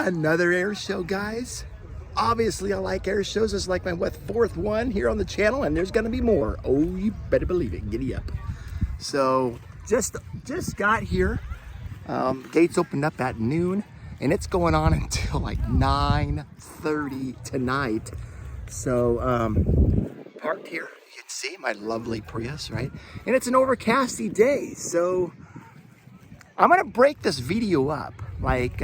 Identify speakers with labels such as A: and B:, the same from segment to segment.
A: Another air show, guys. Obviously, I like air shows. It's like my fourth one here on the channel, and there's gonna be more. Oh, you better believe it. Giddy up. So just got here. Gates opened up at noon, and it's going on until like 9:30 tonight. So parked here. You can see my lovely Prius, right? And it's an overcasty day, so I'm gonna break this video up, like,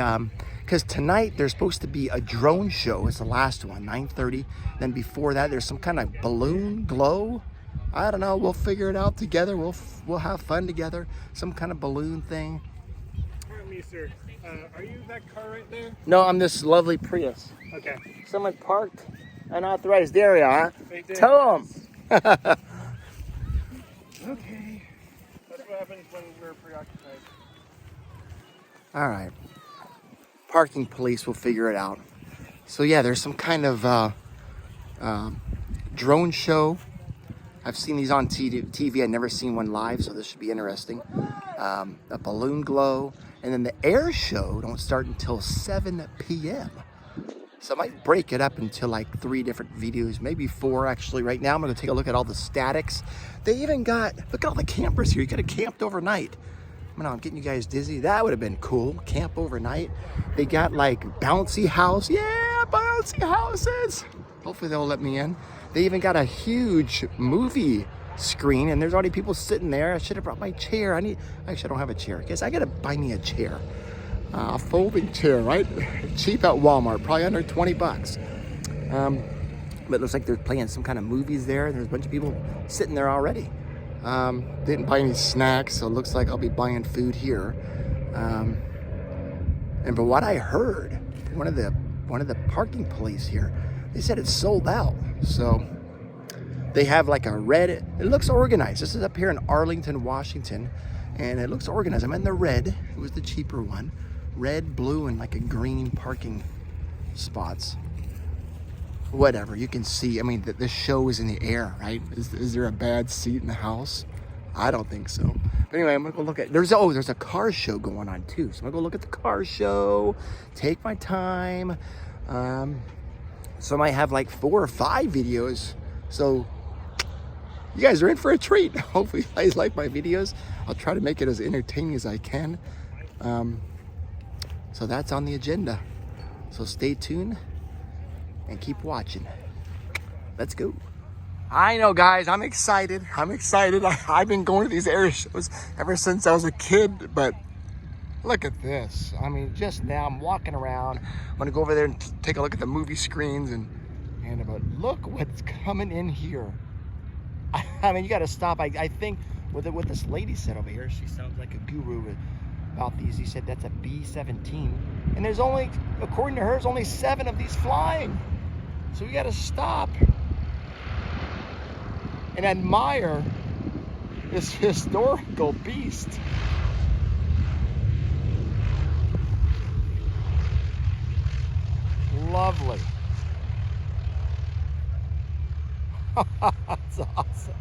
A: because tonight there's supposed to be a drone show. It's the last one, 9:30. Then before that, there's some kind of balloon glow. I don't know. We'll figure it out together. We'll have fun together. Some kind of balloon thing.
B: Pardon me, sir. Are you that car right there?
A: No, I'm this lovely Prius.
B: Okay.
A: Someone parked unauthorized area, huh?
B: Right there.
A: Tell them.
B: Okay. That's what happens when we're preoccupied.
A: All right. Parking police will figure it out. So yeah, there's some kind of drone show. I've seen these on TV. I've never seen one live, so this should be interesting. A balloon glow. And then the air show don't start until 7 p.m. So I might break it up into like 3 different videos, maybe 4 actually. Right now I'm gonna take a look at all the statics. They even got, look at all the campers here. You could have camped overnight. I know I'm getting you guys dizzy. That would have been cool. Camp overnight. They got like bouncy house. Yeah, bouncy houses. Hopefully they'll let me in. They even got a huge movie screen, and there's already people sitting there. I should have brought my chair. Actually, I don't have a chair. Guess I gotta buy me a chair. A folding chair, right? Cheap at Walmart, probably under 20 bucks. But it looks like they're playing some kind of movies there, and there's a bunch of people sitting there already. Didn't buy any snacks, so it looks like I'll be buying food here. And from what I heard, one of the parking police here, they said it's sold out. So they have like a red, it looks organized. This is up here in Arlington, Washington, and it looks organized. I'm in the red, it was the cheaper one. Red, blue, and like a green parking spots. Whatever, you can see, I mean, the show is in the air, right? Is there a bad seat in the house? I don't think so. But anyway, I'm gonna go look at, there's a car show going on too. So I'm gonna go look at the car show, take my time. So I might have like 4 or 5 videos. So you guys are in for a treat. Hopefully you guys like my videos. I'll try to make it as entertaining as I can. So that's on the agenda. So stay tuned and keep watching. Let's go. I know, guys, I'm excited. I've been going to these air shows ever since I was a kid, but look at this. I mean, just now I'm walking around. I'm gonna go over there and take a look at the movie screens but look what's coming in here. I mean, you gotta stop. I think what this lady said over here, she sounds like a guru about these. He said that's a B-17. And there's only, according to her, there's only 7 of these flying. So we gotta stop and admire this historical beast. Lovely. That's awesome.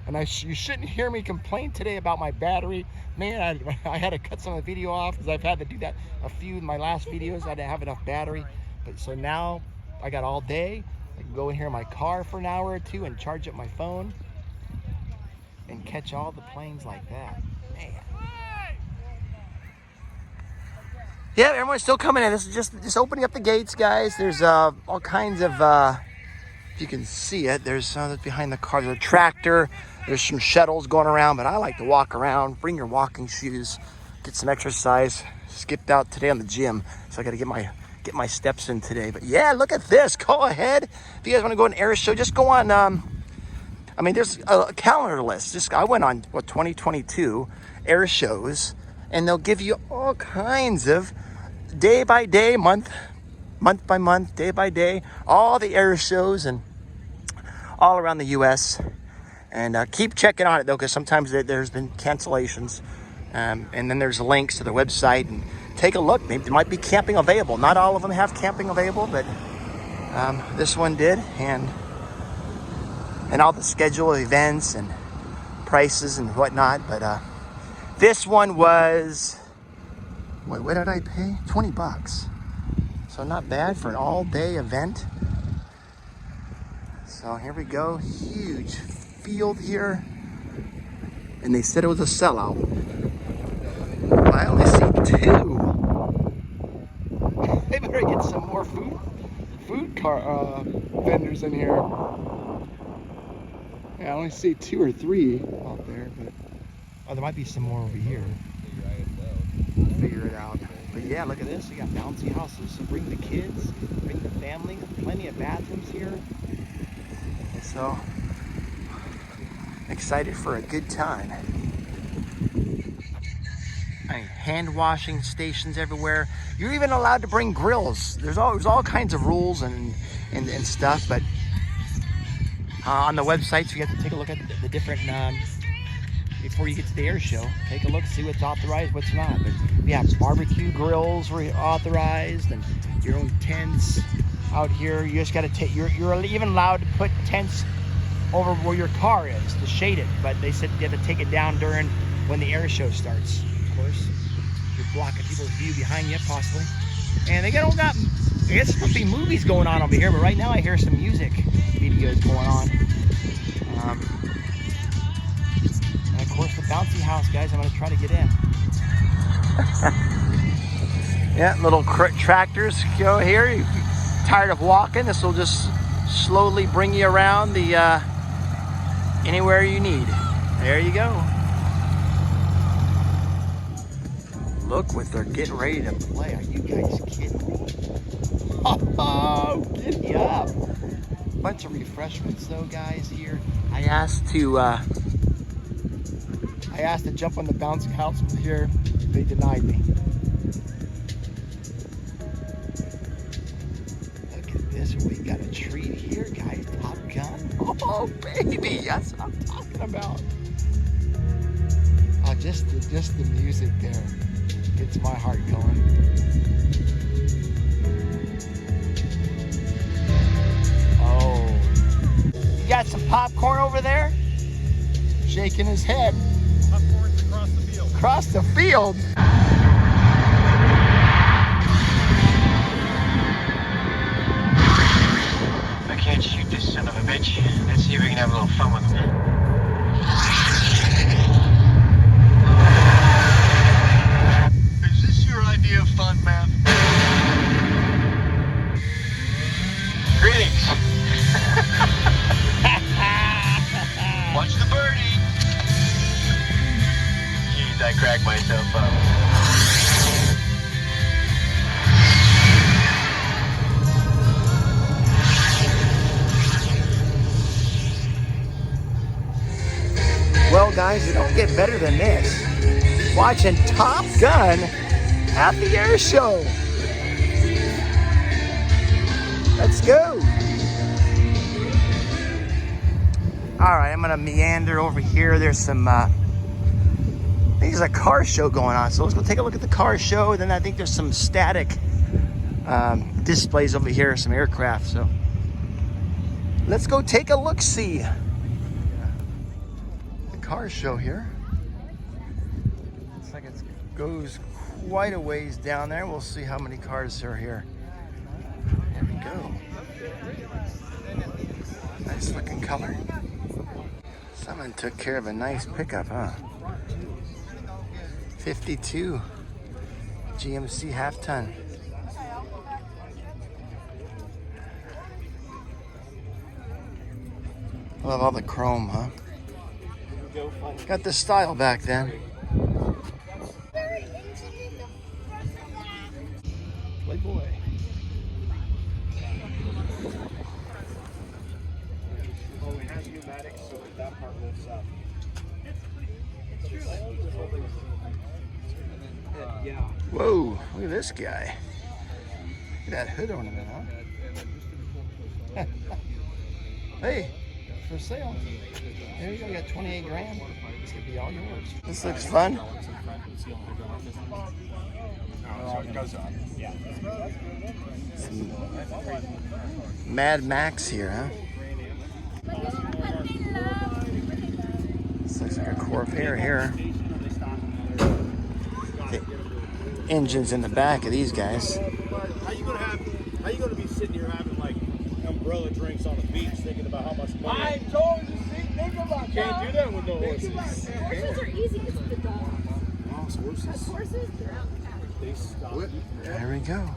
A: And you shouldn't hear me complain today about my battery. Man, I had to cut some of the video off because I've had to do that a few of my last videos. I didn't have enough battery. But so now I got all day. I can go in here in my car for an hour or 2 and charge up my phone and catch all the planes like that. Man. Yeah, everyone's still coming in. This is just opening up the gates, guys. There's all kinds of, if you can see it, there's behind the car, there's a tractor. There's some shuttles going around, but I like to walk around. Bring your walking shoes, get some exercise. Skipped out today on the gym, so I got to get my steps in today. But yeah, look at this. Go ahead. If you guys want to go on an air show, just go on. I mean, there's a calendar list. I went on 2022 air shows, and they'll give you all kinds of day by day, month by month, day by day, all the air shows and all around the U.S. And keep checking on it though, because sometimes there's been cancellations. And then there's links to the website, and take a look. Maybe there might be camping available. Not all of them have camping available, but this one did, and all the schedule of events and prices and whatnot. But this one was Wait, what did I pay? 20 bucks. So not bad for an all-day event. So here we go, huge field here. And they said it was a sellout. I only see 2. They better get some more food car vendors in here. Yeah, I only see 2 or 3 out there, but oh, there might be some more over here. We'll figure it out. But yeah, look at this. You got bouncy houses, so bring the kids, bring the family. Plenty of bathrooms here. And so excited for a good time. I mean, hand washing stations everywhere. You're even allowed to bring grills. There's all kinds of rules and stuff, but on the websites you have to take a look at the different before you get to the air show. Take a look, see what's authorized, what's not. But yeah, barbecue grills were authorized, and your own tents out here. You just got to take. You're even allowed to put tents over where your car is to shade it, but they said you have to take it down during when the air show starts. Of course, you're blocking people's view behind you, possibly. And they got I guess there must be movies going on over here, but right now I hear some music videos going on. And of course the bouncy house, guys. I'm gonna try to get in. Yeah, little tractors go here. You're tired of walking? This will just slowly bring you around the anywhere you need. There you go. Look what they're getting ready to play. Are you guys kidding me? Oh, giddy up. Bunch of refreshments though, guys, here. I asked to jump on the bouncy house here. They denied me. Look at this. We got a treat here, guys. Top Gun. Oh, baby. That's what I'm talking about. Oh, just the music there gets my heart going. Oh. You got some popcorn over there? Shaking his head.
B: Popcorn's across the field.
A: Across the field?
C: I can't shoot this son of a bitch. Let's see if we can have a little fun with him. Is this your idea of fun, man? Greetings. Watch the birdie. Jeez, I cracked myself up.
A: Well, guys, it don't get better than this. Watching Top Gun at the air show. Let's go. All right, I'm gonna meander over here. There's some, I think there's a car show going on. So let's go take a look at the car show. Then I think there's some static displays over here, some aircraft. So let's go take a look-see. Car show here. Looks like it goes quite a ways down there. We'll see how many cars are here. There we go. Nice looking color. Someone took care of a nice pickup, huh? 52 GMC half ton. Love all the chrome, huh? Got the style back then. Playboy.
B: Well, we have pneumatics, so that part lifts up. Yeah.
A: Whoa, look at this guy. Look at that hood ornament, huh? Hey, for sale. There you go, you got 28 grand. This could be all yours. This looks fun. Some Mad Max here, huh? This looks like a Corvair here. engines in the back of these guys.
B: How you gonna be sitting here having like umbrella drinks on the beach thinking about how much money? I told you, think about that. Can't do that with no horses.
D: Horses are easy. It's the dogs.
B: Horses.
D: Horses, they're out the couch.
B: They stop.
A: There we go.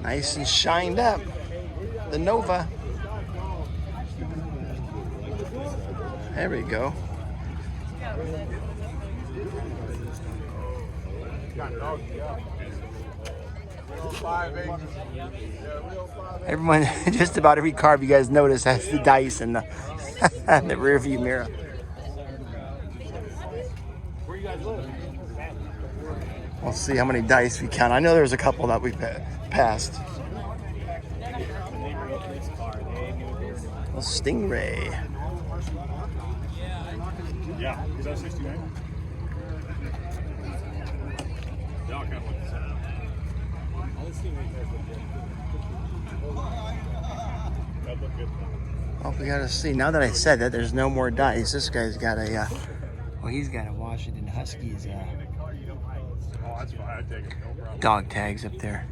A: Nice and shined up. The Nova. There we go. Everyone, just about every car, if you guys notice, has the dice in the the rear view mirror.
B: Where you guys live?
A: We'll see how many dice we count. I know there's a couple that we passed. A Stingray.
B: Yeah, is that 69? Yeah, I kind of like the setup. That look good.
A: Oh, we gotta see. Now that I said that, there's no more dice. This guy's got a, well, he's got a Washington Huskies
B: Oh, that's fine. I take it. No problem.
A: dog tags up there.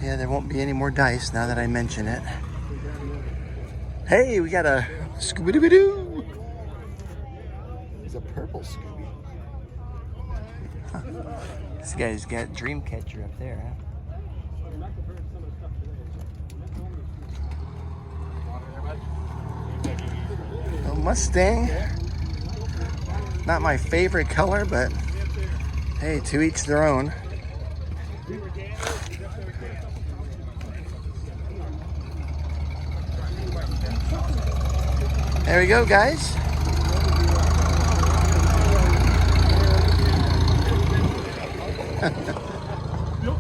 A: Yeah, there won't be any more dice now that I mention it. Hey, we got a Scooby-Doo. It's a purple Scooby. Huh. This guy's got Dreamcatcher up there, huh? A Mustang. Not my favorite color, but hey, to each their own. There we go, guys.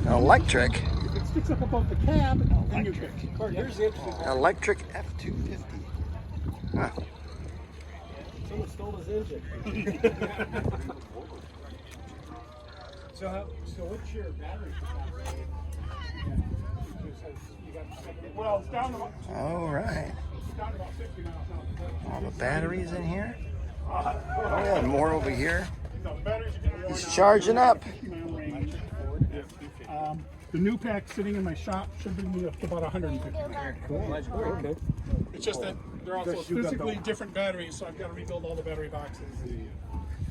A: Electric.
B: If it sticks up above the cab, then you're good. Here's the interesting.
A: Electric F-250. Huh.
B: Someone stole his engine. So what's your battery capacity? Well, it's down to about,
A: All right.
B: it's down to about 50 miles an hour.
A: All the batteries in here. Oh yeah, more over here.
B: The batteries are going to
A: He's charging up.
B: 50 mile range. The new pack sitting in my shop should bring me up to about 150. Cool. It's just that they're also physically different batteries, so I've got to rebuild all the battery boxes.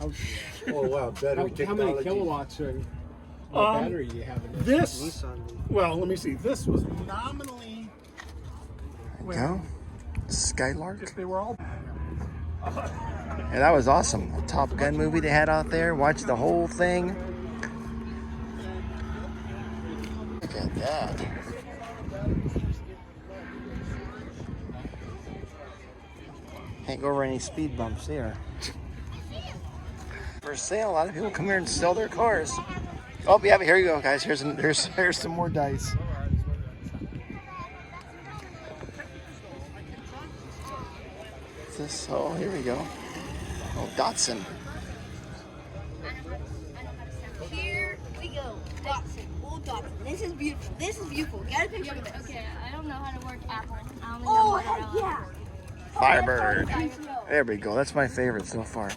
E: Oh wow, battery technology.
F: How many kilowatts are battery do you have in this?
B: This, well, let me see. This was nominally.
A: There we go. Skylark.
B: If they were all.
A: Yeah, that was awesome. The Top Gun movie they had out there. Watched the whole thing. Look at that. Can't go over any speed bumps here. For sale, a lot of people come here and sell their cars. Oh yeah, but here you go, guys. Here's some more dice. What's this? Oh, here we go. Oh, Datsun.
D: Here we go. Dotson. Old Dotson. This is beautiful. This is beautiful. Get a picture of this.
G: Okay, I don't know how to work Apple. I only know
D: Oh,
G: Motorola.
D: heck yeah.
A: Firebird.
D: Oh,
A: There we go. That's my favorite so far.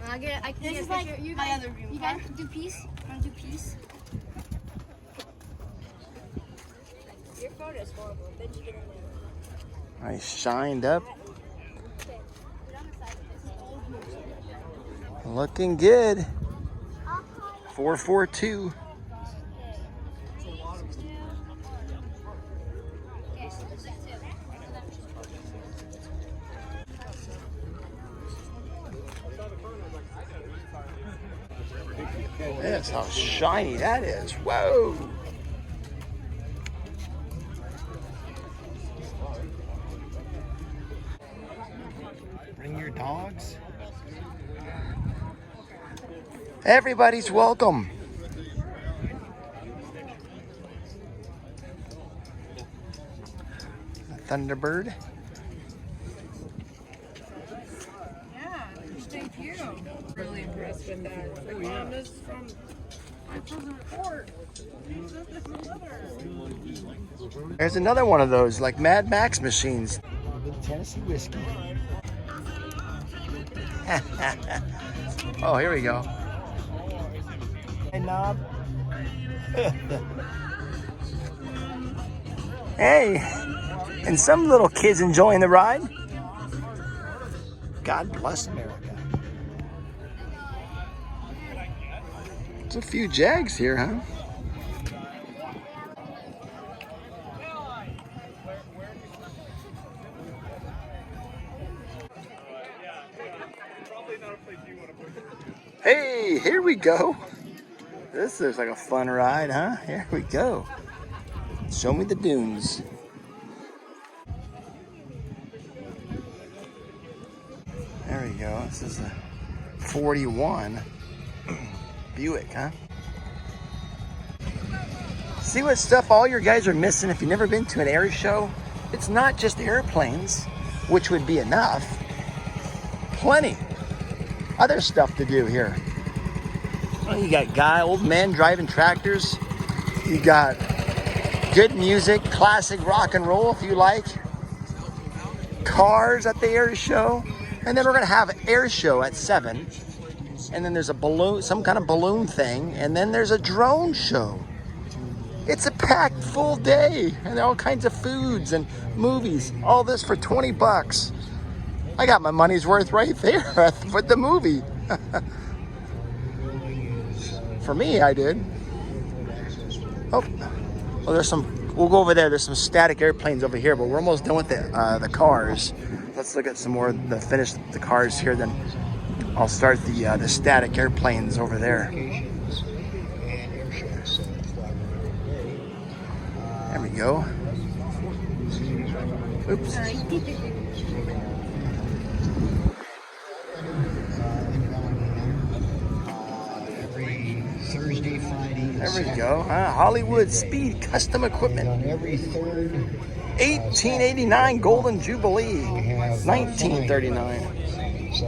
G: I can
D: This
G: get
D: is
G: a
D: like
G: picture. You
D: my
G: guys,
D: other dream
G: you
D: car.
G: guys do peace? Want to do peace?
D: Your photo is horrible. Then you get in there.
A: Nice shined up.
D: Okay. Put on the side. This is old music.
A: Looking good. 442. That's how shiny that is. Whoa. Bring your dogs. Everybody's welcome. The Thunderbird.
H: Yeah, thank you. Really impressed with that. This is from my cousin Fort. He sent this letter.
A: There's another one of those, like Mad Max machines. Tennessee whiskey. Oh, here we go. Hey, knob. Hey, and some little kids enjoying the ride. God bless America. There's a few Jags here, huh? Hey, here we go. This looks like a fun ride, huh? Here we go. Show me the dunes. There we go. This is a 41 Buick, huh? See what stuff all your guys are missing if you've never been to an air show? It's not just airplanes, which would be enough. Plenty other stuff to do here. Well, you got old men driving tractors. You got good music, classic rock and roll if you like. Cars at the air show. And then we're gonna have an air show at 7. And then there's a balloon, some kind of balloon thing. And then there's a drone show. It's a packed full day. And all kinds of foods and movies. All this for 20 bucks. I got my money's worth right there with the movie. For me, I did. Oh, well, there's some. We'll go over there. There's some static airplanes over here, but we're almost done with the cars. Let's look at some more. Finish the cars here, then I'll start the static airplanes over there. There we go. Oops.
E: Thursday, Friday.
A: There we go. Hollywood Speed Custom Equipment.
E: On every third
A: 1889 Golden Jubilee. 1939.
E: So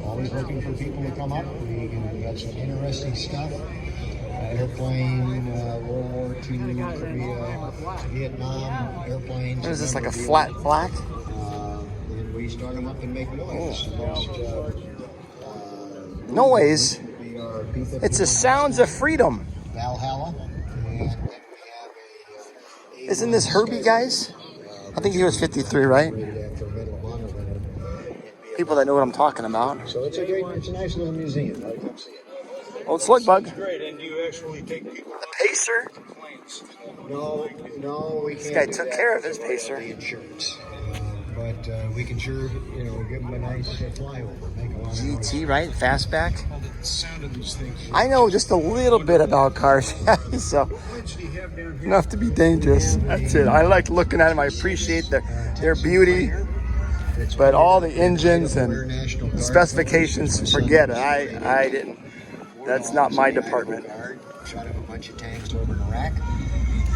E: always looking for people to come up. We got some interesting stuff. Airplane, World War II, Korea, Vietnam, airplanes.
A: What is this, like a flat black?
E: And we start them up and make noise.
A: Noise? It's the sounds of freedom.
E: Valhalla. And
A: Isn't this Herbie, guys? I think he was 53, right? People that know what I'm talking about.
E: So it's a nice little museum. Come see it.
A: Old slug bug.
E: Great, and do you actually take people?
A: The pacer.
E: No, we can't.
A: This guy
E: do
A: took
E: that
A: care of his
E: because
A: pacer.
E: the insurance. But we can sure, give them a nice flyover. Make a lot of noise.
A: GT, right? Fastback.
E: The sound of these things.
A: I know just a little bit about cars, so enough to be dangerous. That's it. I like looking at them. I appreciate their beauty, but all the engines and specifications, forget it. I didn't. That's not my department.
E: Shot up a bunch of tanks over in Iraq.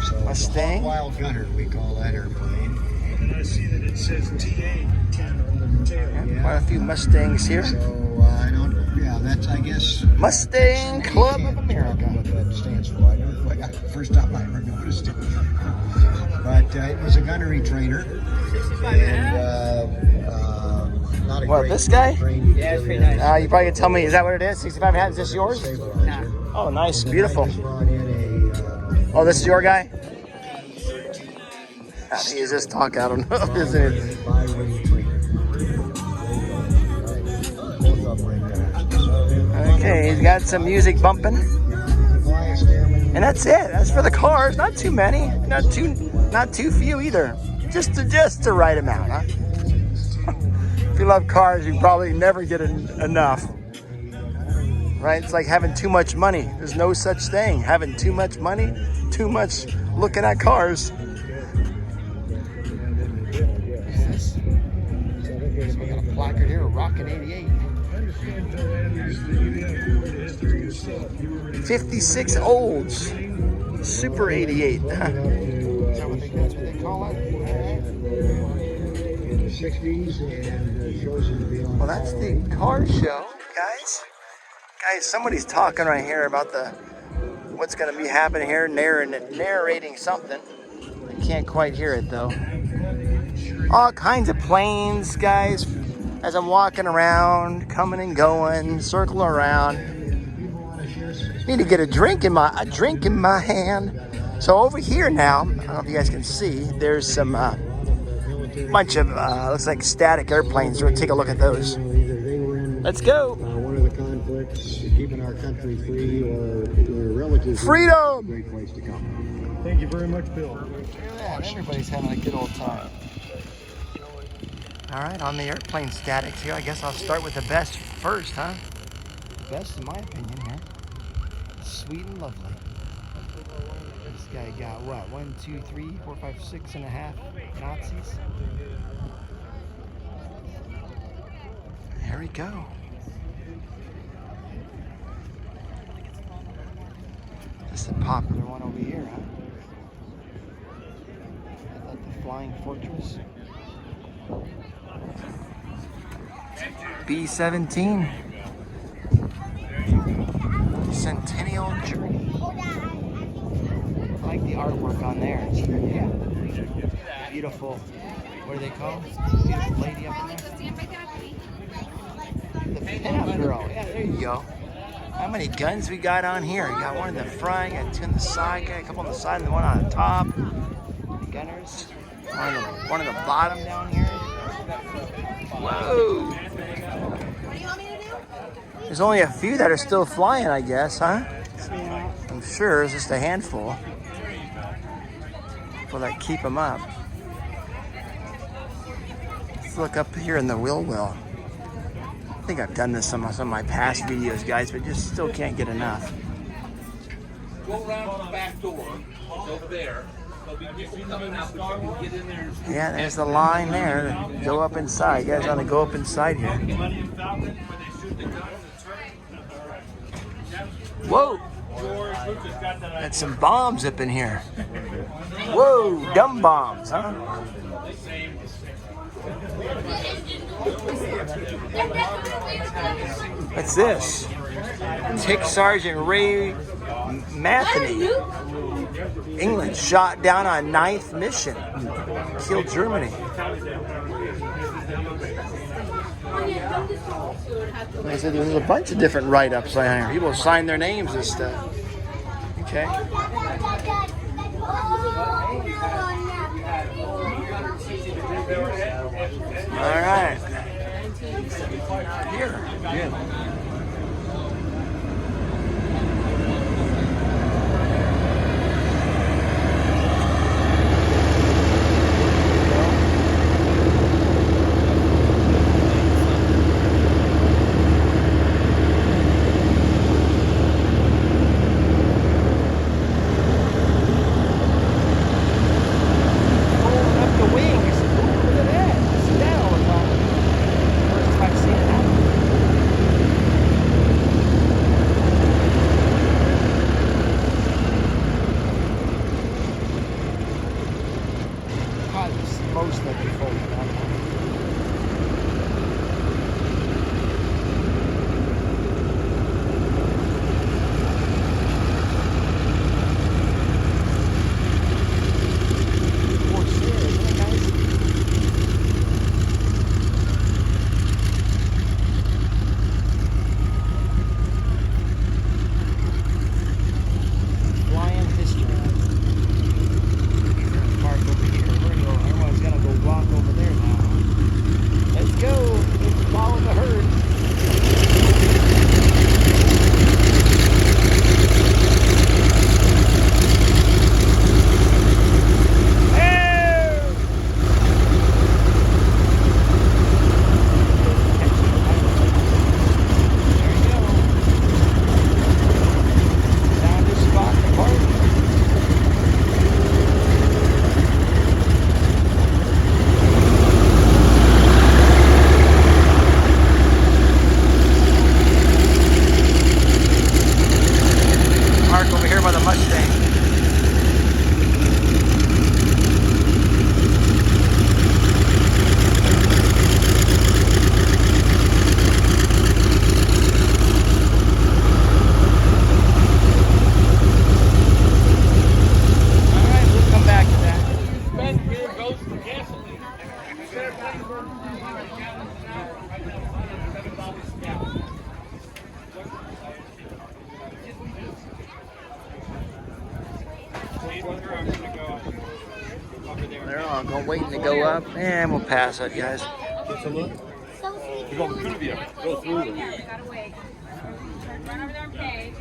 E: So
A: Mustang?
E: Wild Gunner, we call that airplane.
B: And I see that it says TA10 on the tail.
A: Quite a few Mustangs here.
E: So that's, I guess,
A: Mustang Club of America.
E: what that stands for. I don't know. First time I ever noticed it. But it was a gunnery trainer. And not a
A: What,
E: great
A: this guy?
E: train.
F: Yeah, it's pretty nice.
A: You probably can tell me, is that what it is? 65 hat, is this yours?
E: Stabilizer.
A: Oh, nice, beautiful.
E: Brought in a
A: Oh, this is your guy? He is just talking, I don't know, isn't it?
E: bi-wing trainer. Both up right there.
A: Okay, he's got some music bumping. And that's it. That's for the cars. Not too many. Not too few either. Just the right amount, huh? If you love cars, you probably never get enough. Right? It's like having too much money. There's no such thing. Having too much money, too much looking at cars. We got a placard here, Rockin' 88. 56 Olds, Super 88. Is that what they call it?
E: In the 60s and shows them to be on.
A: Well, that's the car show, guys. Guys, somebody's talking right here about what's going to be happening here, narrating something. I can't quite hear it though. All kinds of planes, guys. as I'm walking around, coming and going, circling around. Need to get a drink in my hand. So over here now, I don't know if you guys can see, there's some bunch of looks like static airplanes. We'll take a look at those. Let's go.
E: One of the conflicts, keeping our country free or relatively
A: Freedom.
E: great place to come.
F: Thank you very much, Bill.
A: Yeah, everybody's having a good old time. All right, on the airplane statics here, I guess I'll start with the best first, huh? Best in my opinion here. Sweet and lovely. This guy got what? 1, 2, 3, 4, 5, 6.5 Nazis. There we go. This is a popular one over here, huh? I thought the Flying Fortress. B-17. Centennial Journey. I like the artwork on there. It's yeah. Beautiful. What are they called? Beautiful lady up in there. The pinup girl. Yeah, there you go. How many guns we got on here? You got one in the front, you got two on the side, got a couple on the side, and the one on the top. The gunners. One on the bottom down here. Whoa! There's only a few that are still flying, I guess, huh? I'm sure it's just a handful. People that keep them up. Let's look up here in the wheel well. I think I've done this on some of my past videos, guys, but just still can't get enough.
I: Go around the back door. It's over there.
A: Yeah, there's the line there. Go up inside. You guys want to go up inside here. Whoa! Got some bombs up in here. Whoa, dumb bombs, huh? What's this? Tick Sergeant Ray Matheny. England shot down on 9th mission. Killed Germany. Like I said, there's a bunch of different write-ups on here. People sign their names and stuff. Okay. All right. Here. Yeah. They're all waiting to go up, and we'll pass it, guys.
E: Let's look.
I: Go through it.
H: Gotta wait. Run over there and pay.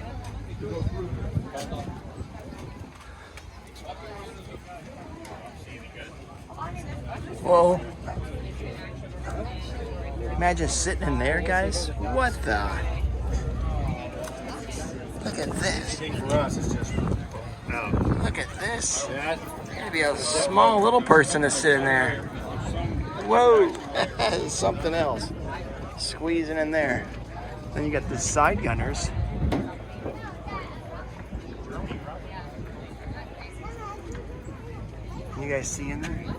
A: Whoa. Imagine sitting in there, guys. What the? Look at this.
F: For us, it's just.
A: Look at this. Gotta be a small little person to sit in there. Whoa. Something else. Squeezing in there. Then you got the side gunners. You guys see in there?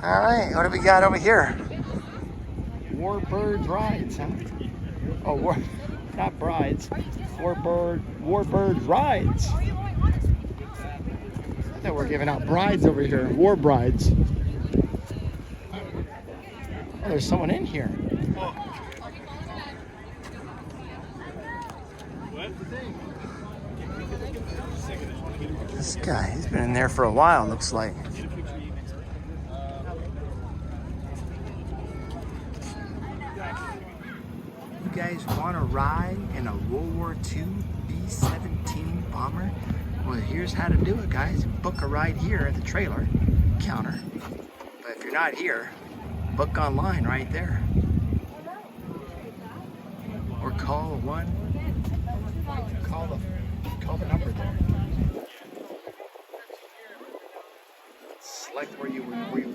A: All right, what do we got over here? Warbird rides, huh? Oh, not brides. Warbird rides. I thought we're giving out brides over here. War brides. Oh, there's someone in here. This guy, he's been in there for a while, looks like. You guys want to ride in a World War II B-17 bomber? Well, here's how to do it, guys. Book a ride here at the trailer counter. But if you're not here, book online right there. Or call the number there. Select where you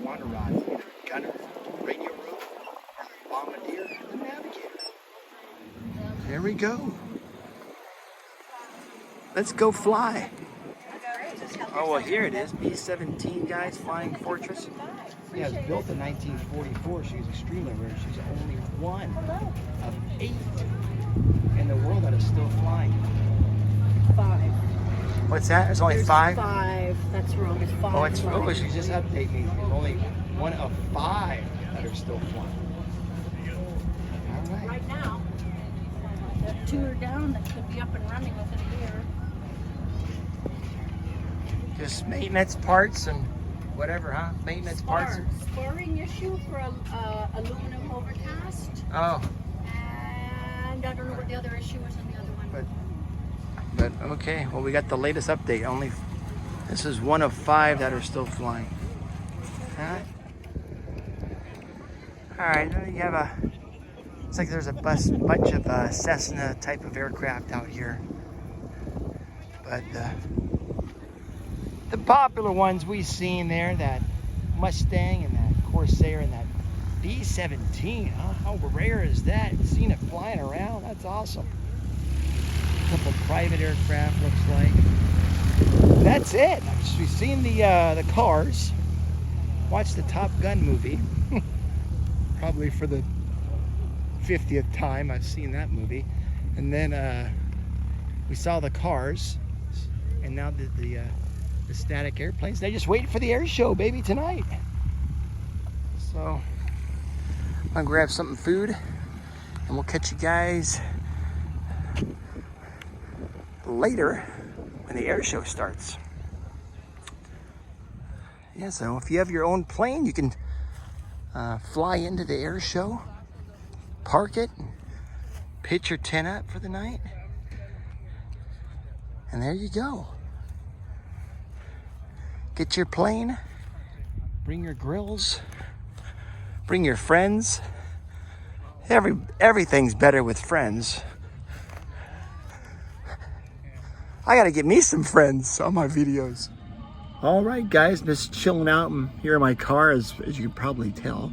A: want to ride. Either gunner, radio room, or bombardier, the navigator. There we go. Let's go fly. Oh, well, here it is. B-17, guys, Flying Fortress. Yeah, it was built in 1944. She's extremely rare. She's only one of 8 in the world that is still flying.
H: 5.
A: What's that? There's only 5?
H: 5. That's wrong. There's 5.
A: Oh, she just updated me. There's only one of 5 that are still flying. All right.
H: Right now, the 2 are down that could be up and running within a year.
A: Just maintenance parts and whatever, huh? Maintenance parts.
H: Sparring issue for aluminum overcast.
A: Oh.
H: And I don't know what the other issue was on the other one.
A: But okay, well, we got the latest update. This is one of 5 that are still flying. All right, you have looks like there's a bunch of Cessna type of aircraft out here. But the popular ones we've seen there, that Mustang and that Corsair and that B-17, huh? How rare is that? Seen it flying around? That's awesome. A couple private aircraft, looks like. That's it. We've seen the cars. Watched the Top Gun movie. Probably for the 50th time I've seen that movie. And then we saw the cars. And now the static airplanes. They just waiting for the air show, baby, tonight. So I'm gonna grab something food and we'll catch you guys later when the air show starts. Yeah, so if you have your own plane, you can fly into the air show, park it, pitch your tent up for the night, and there you go. Get your plane, bring your grills, bring your friends. Everything's better with friends. I gotta get me some friends on my videos. All right, guys, just chilling out here in my car, as you can probably tell.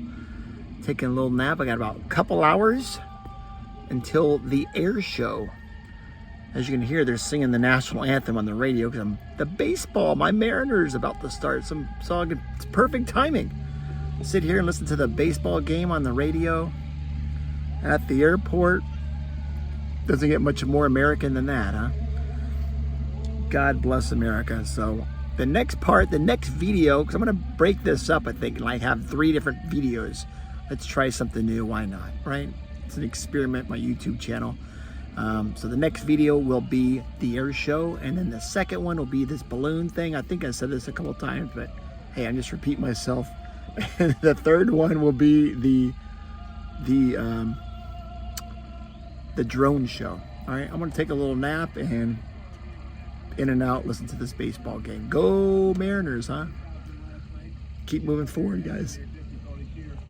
A: Taking a little nap. I got about a couple hours until the air show. As you can hear, they're singing the national anthem on the radio because the baseball, my Mariners, about to start. So it's perfect timing. Sit here and listen to the baseball game on the radio at the airport. Doesn't get much more American than that, huh? God bless America. So the next part, the next video, because I'm gonna break this up, I think, and like have 3 different videos. Let's try something new, why not, right? It's an experiment, my YouTube channel. So the next video will be the air show, and then the second one will be this balloon thing. I think I said this a couple times, but hey, I'm just repeating myself. And the third one will be the drone show. All right, I'm gonna take a little nap and in and out, listen to this baseball game. Go Mariners, huh? Keep moving forward, guys.